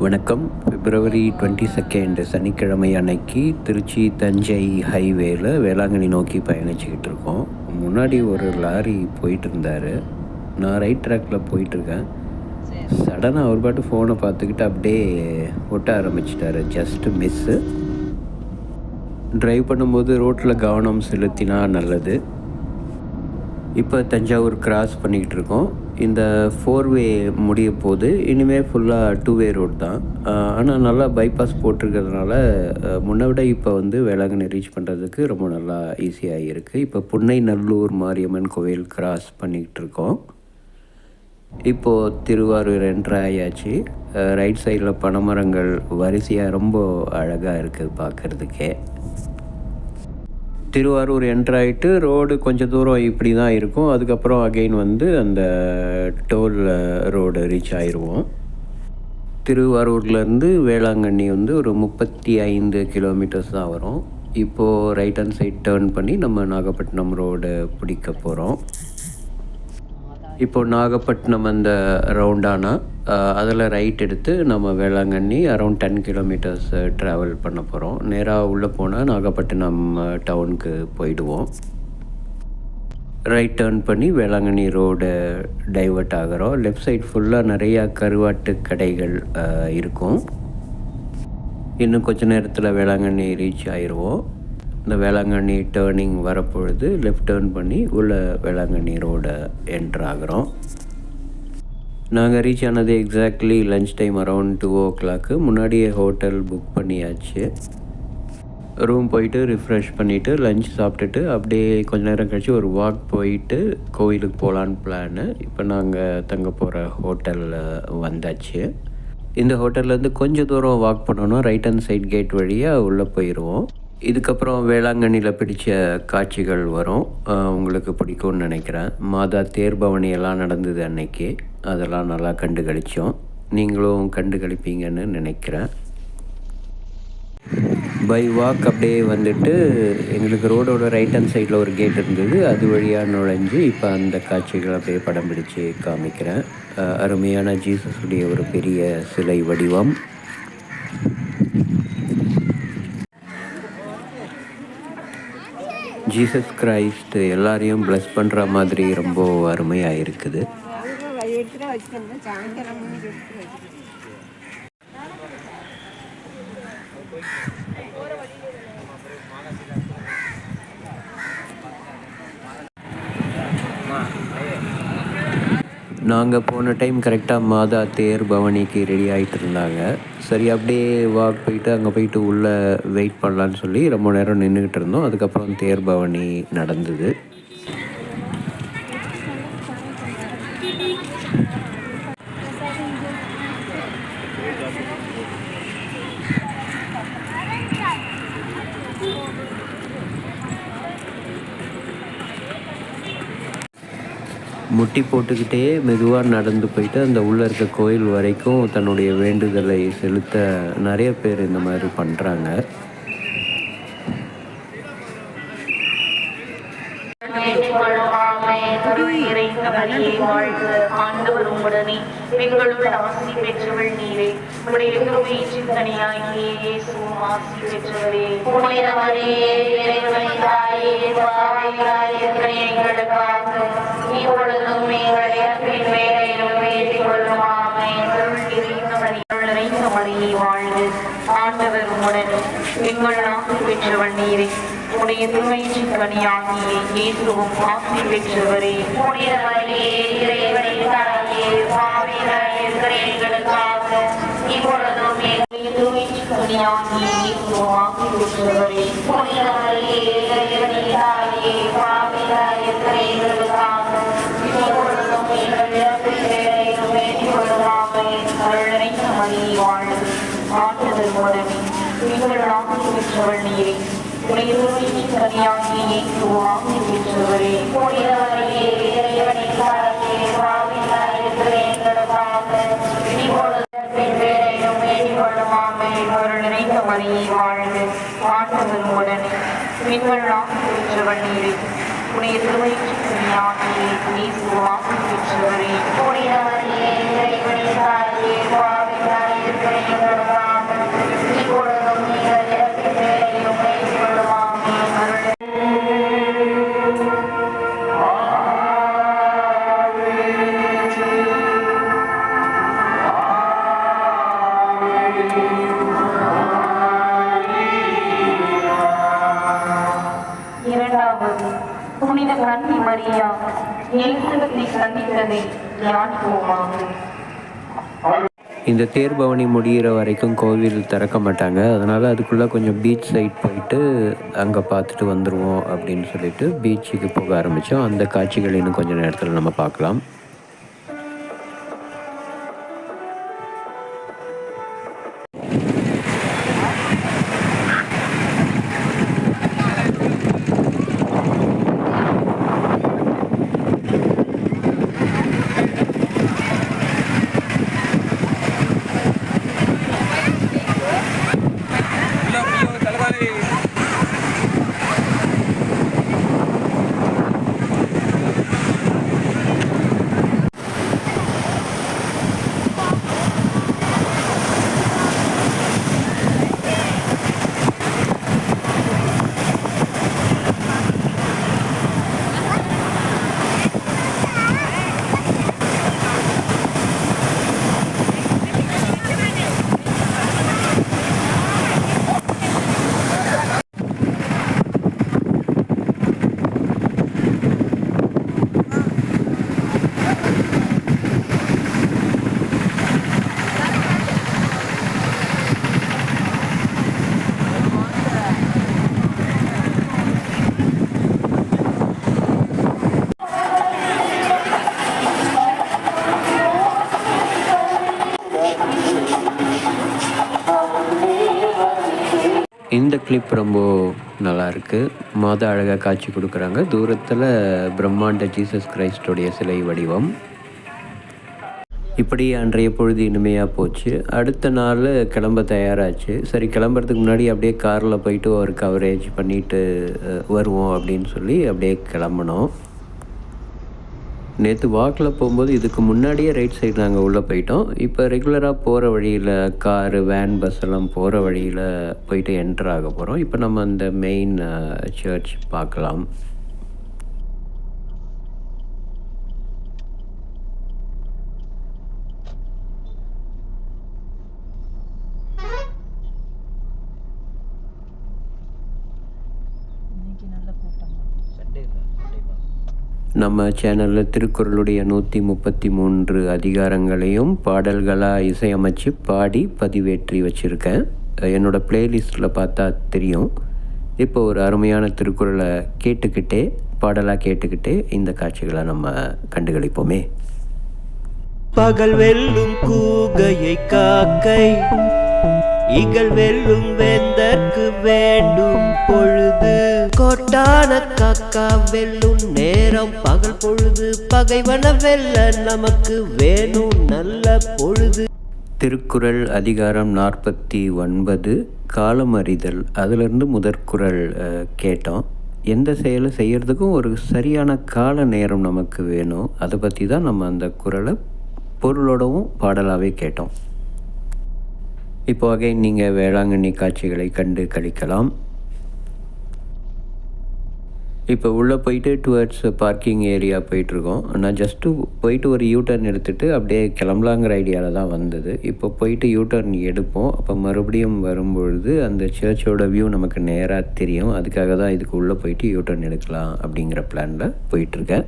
வணக்கம். பிப்ரவரி 22 சனிக்கிழமை அன்னைக்கு திருச்சி தஞ்சை ஹைவேல வேளாங்கண்ணி நோக்கி பயணிச்சுக்கிட்டு இருக்கோம். முன்னாடி ஒரு லாரி போயிட்டு இருந்தார். நான் ரைட் ட்ராக்கில் போயிட்டுருக்கேன். சடனாக அவர் பாட்டு ஃபோனை பார்த்துக்கிட்டு அப்படியே ஒட்ட ஆரம்பிச்சிட்டாரு. Just miss. ட்ரைவ் பண்ணும்போது ரோட்டில் கவனம் செலுத்தினா நல்லது. இப்போ தஞ்சாவூர் கிராஸ் பண்ணிக்கிட்டு இருக்கோம். இந்த 4-வே முடிய போது இனிமேல் ஃபுல்லாக 2-வே ரோடு தான். ஆனால் நல்லா பைபாஸ் போட்டிருக்கிறதுனால முன்னை விட இப்போ வேளாங்கண்ணி ரீச் பண்ணுறதுக்கு ரொம்ப நல்லா ஈஸியாக இருக்குது. இப்போ புன்னைநல்லூர் மாரியம்மன் கோவில் கிராஸ் பண்ணிக்கிட்டு இருக்கோம். இப்போது திருவாரூர் என்ட்ரு ஆயாச்சு. ரைட் சைடில் பனைமரங்கள் வரிசையாக ரொம்ப அழகாக இருக்குது பார்க்குறதுக்கே. திருவாரூர் என்ட்ராயிட்டு ரோடு கொஞ்சம் தூரம் இப்படி தான் இருக்கும். அதுக்கப்புறம் அகெயின் அந்த டோல் ரோடு ரீச் ஆயிடுவோம். திருவாரூர்லேருந்து வேளாங்கண்ணி ஒரு 35 கிலோமீட்டர்ஸ் தான் வரும். இப்போது ரைட் ஹேண்ட் சைட் டேர்ன் பண்ணி நம்ம நாகப்பட்டினம் ரோடு பிடிக்க போகிறோம். இப்போது நாகப்பட்டினம் அந்த ரவுண்டானா அதில் ரைட் எடுத்து நம்ம வேளாங்கண்ணி அரௌண்ட் 10 கிலோமீட்டர்ஸ் ட்ராவல் பண்ண போகிறோம். நேராக உள்ளே போனால் நாகப்பட்டினம் டவுனுக்கு போயிடுவோம். ரைட் டேர்ன் பண்ணி வேளாங்கண்ணி ரோடு டைவர்ட் ஆகிறோம். லெஃப்ட் சைட் ஃபுல்லாக நிறையா கருவாட்டு கடைகள் இருக்கும். இன்னும் கொஞ்சம் நேரத்தில் வேளாங்கண்ணி ரீச் ஆயிடுவோம். இந்த வேளாங்கண்ணி டேர்னிங் வரப்பொழுது லெஃப்ட் டேர்ன் பண்ணி உள்ள வேளாங்கண்ணி ரோடை என்ட்ரு ஆகிறோம். நாங்கள் ரீச் ஆனது exactly lunch time around 2 o'clock. முன்னாடியே ஹோட்டல் புக் பண்ணியாச்சு. ரூம் போயிட்டு ரிஃப்ரெஷ் பண்ணிவிட்டு லஞ்ச் சாப்பிட்டுட்டு அப்படியே கொஞ்சம் நேரம் கழித்து ஒரு வாக் போயிட்டு கோவிலுக்கு போகலான்னு பிளானு. இப்போ நாங்கள் தங்க போகிற ஹோட்டலில் வந்தாச்சு. இந்த ஹோட்டல்லேருந்து கொஞ்சம் தூரம் வாக் பண்ணணும். ரைட் ஹேண்ட் சைட் கேட் வழியாக உள்ளே போயிடுவோம். இதுக்கப்புறம் வேளாங்கண்ணியில் பிடிச்ச காட்சிகள் வரும். உங்களுக்கு பிடிக்கும்னு நினைக்கிறேன். மாதா தேர்பவனியெல்லாம் நடந்தது அன்னைக்கு. அதெல்லாம் நல்லா கண்டுகளித்தோம். நீங்களும் கண்டுகளிப்பீங்கன்னு நினைக்கிறேன். பை வாக் அப்படியே வந்துட்டு எங்களுக்கு ரோடோட ரைட் ஹேண்ட் சைடில் ஒரு கேட் இருந்தது. அது வழியாக நுழைஞ்சு இப்போ அந்த காட்சிகள் அப்படியே படம் பிடிச்சு காமிக்கிறேன். அருமையான ஜீசஸுடைய ஒரு பெரிய சிலை வடிவம். ஜீசஸ் கிரைஸ்ட் எல்லாரையும் ப்ளஸ் பண்ணுற மாதிரி ரொம்ப அருமையாக இருக்குது. நாங்கள் போன டைம் கரெக்டாக மாதா தேர் பவனிக்கு ரெடி ஆகிட்டு இருந்தாங்க. சரி அப்படியே வாக் போயிட்டு அங்கே போயிட்டு உள்ளே வெயிட் பண்ணலான்னு சொல்லி ரொம்ப நேரம் நின்றுக்கிட்டு இருந்தோம். அதுக்கப்புறம் தேர் பவனி நடந்தது. முட்டி போட்டுக்கிட்டே மெதுவாக நடந்து போயிட்டு அந்த உள்ளே இருக்க கோயில் வரைக்கும் தன்னுடைய வேண்டுதலை செலுத்த நிறைய பேர் இந்த மாதிரி பண்ணுறாங்க. ஆண்டவர் உம்முடனே பெண்களுள் ஆசி பெற்றவள் நீரே. உம்முடைய சிந்தனையாகிய இயேசுவும் ஆசி பெற்றவரே. புனிதமரியே இறைவனின் தாயே, பாவிகளாகிய எங்களுக்காக இப்பொழுதும் எங்கள் இறப்பின் வேளையிலும் வேண்டிக் கொள்ளும். ஆமென். மரியே வாழ்க. ஆண்டவர் உம்முடனே பெண்கள் ஆசி பெற்றவள் நீரே. உடைய திருவயிற்றின் கனியாகிய இயேசுவும் ஆசி பெற்றவரே. புனிதமரியே இறைவனின் தாயே, பாவிகளாகிய எங்களுக்காக இப்பொழுதும் எங்கள் திருவயிற்றின் கனியாகிய இயேசுவும் ஆசி பெற்றவரே. புனிதமரியே இறைவனின் தாயே, பாவிகளாகிய எங்களுக்காக இப்பொழுதும் எங்கள் இறப்பின் வேளையிலும் வேண்டிக் கொள்ளும். ஆமென். அருள் நிறைந்த மரியே வாழ்க. ஆண்டவர் உம்முடனே பெண்கள் ஆசி பெற்றவள் நீரே. உடைய திருவயிற்றின் கனியாகிய இயேசுவும் ஆசி பெற்றவரே. புனிதமரியே இறைவனின் தாயே, பாவிகளாகிய எங்களுக்காக இப்பொழுதும் வேளையிலும் வேண்டிக் கொள்ளும். ஆமென். அருள் நிறைந்த மரியே வாழ்க. ஆண்டவர் உம்முடனே பெண்கள் ஆசி பெற்றவள் நீரே. உடைய திருவயிற்றின் கனியாகிய இயேசுவும் ஆசி பெற்றவரே. புனிதமரியே இறைவனின் தாயே, பாவிகளாகிய இப்பொழுதும் நீங்கள் இறப்பின் வேலையும் மேற்கொள்ளுமாமே அருள். இரண்டாவது, புனித கன்னி மரியா எலிசபெத்தை சந்தித்ததை தியானிப்போமாக. இந்த தேர்பவனி முடிகிற வரைக்கும் கோவில் திறக்க மாட்டாங்க. அதனால் அதுக்குள்ளே கொஞ்சம் பீச் சைட் போயிட்டு அங்கே பார்த்துட்டு வந்துடுவோம் அப்படின்னு சொல்லிட்டு பீச்சுக்கு போக ஆரம்பித்தோம். அந்த காட்சிகள் இன்னும் கொஞ்சம் நேரத்தில் நம்ம பார்க்கலாம். இந்த கிளிப் ரொம்ப நல்லாயிருக்கு. மாத அழகாக காட்சி கொடுக்குறாங்க. தூரத்தில் பிரம்மாண்ட ஜீசஸ் கிரைஸ்டோடைய சிலை வடிவம். இப்படி அன்றைய பொழுது இனிமையாக போச்சு. அடுத்த நாள் கிளம்ப தயாராச்சு. சரி, கிளம்புறதுக்கு முன்னாடி அப்படியே காரில் போயிட்டு ஒரு கவரேஜ் பண்ணிவிட்டு வருவோம் அப்படின்னு சொல்லி அப்படியே கிளம்பினோம். நேற்று வாக்கில் போகும்போது இதுக்கு முன்னாடியே ரைட் சைடு நாங்கள் உள்ளே போயிட்டோம். இப்போ ரெகுலராக போகிற வழியில் காரு, வேன், பஸ் எல்லாம் போகிற வழியில் போயிட்டு என்ட்ரு ஆக போகிறோம். இப்போ நம்ம அந்த மெயின் சர்ச் பார்க்கலாம். நம்ம சேனலில் திருக்குறளுடைய 133 அதிகாரங்களையும் பாடல்களாக இசையமைச்சு பாடி பதிவேற்றி வச்சுருக்கேன். என்னோடய ப்ளேலிஸ்ட்டில் பார்த்தா தெரியும். இப்போ ஒரு அருமையான திருக்குறளை கேட்டுக்கிட்டே, பாடலாக கேட்டுக்கிட்டே இந்த காட்சிகளை நம்ம கண்டுகளிப்போமே. பகல் வெல்லும் கூகையை காக்கை, இகழ் வெல்லும் வேந்தற்கு வேண்டும் பொழுது, கோட்டான காக்கா வெல்லும் நேரம் பகல் பொழுது, பகைவன வெல்ல நமக்கு வேணும் நல்ல பொழுது. திருக்குறள் அதிகாரம் 49 காலமறிதல். அதிலிருந்து முதற்குறள் கேட்டோம். எந்த செயலை செய்கிறதுக்கும் ஒரு சரியான கால நேரம் நமக்கு வேணும். அதை பற்றி தான் நம்ம அந்த குறளை பொருளோடவும் பாடலாகவே கேட்டோம். இப்போ அகைன் நீங்கள் வேளாங்கண்ணி காட்சிகளை கண்டு கழிக்கலாம். இப்போ உள்ளே போயிட்டு டுவர்ட்ஸ் பார்க்கிங் ஏரியா போயிட்டுருக்கோம். நான் ஜஸ்ட்டு போயிட்டு ஒரு யூடர்ன் எடுத்துகிட்டு அப்படியே கிளம்பலாங்கிற ஐடியாவில் தான் வந்தது. இப்போ போயிட்டு யூடர்ன் எடுப்போம். அப்போ மறுபடியும் வரும்பொழுது அந்த சர்ச்சோட வியூ நமக்கு நேராக தெரியும். அதுக்காக தான் இதுக்கு உள்ளே போயிட்டு யூடர்ன் எடுக்கலாம் அப்படிங்கிற பிளானில் போயிட்டுருக்கேன்.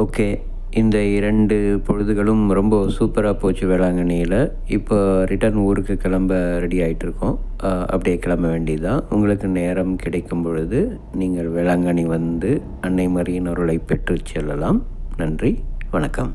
ஓகே, இந்த 2 பொழுதுகளும் ரொம்ப சூப்பராக போச்சு வேளாங்கண்ணியில். இப்போ ரிட்டர்ன் ஊருக்கு கிளம்ப ரெடி ஆகிட்டுருக்கோம். அப்படியே கிளம்ப வேண்டியதுதான். உங்களுக்கு நேரம் கிடைக்கும் பொழுது நீங்கள் வேளாங்கண்ணி வந்து அன்னை மரியின் அருளை பெற்று செல்லலாம். நன்றி, வணக்கம்.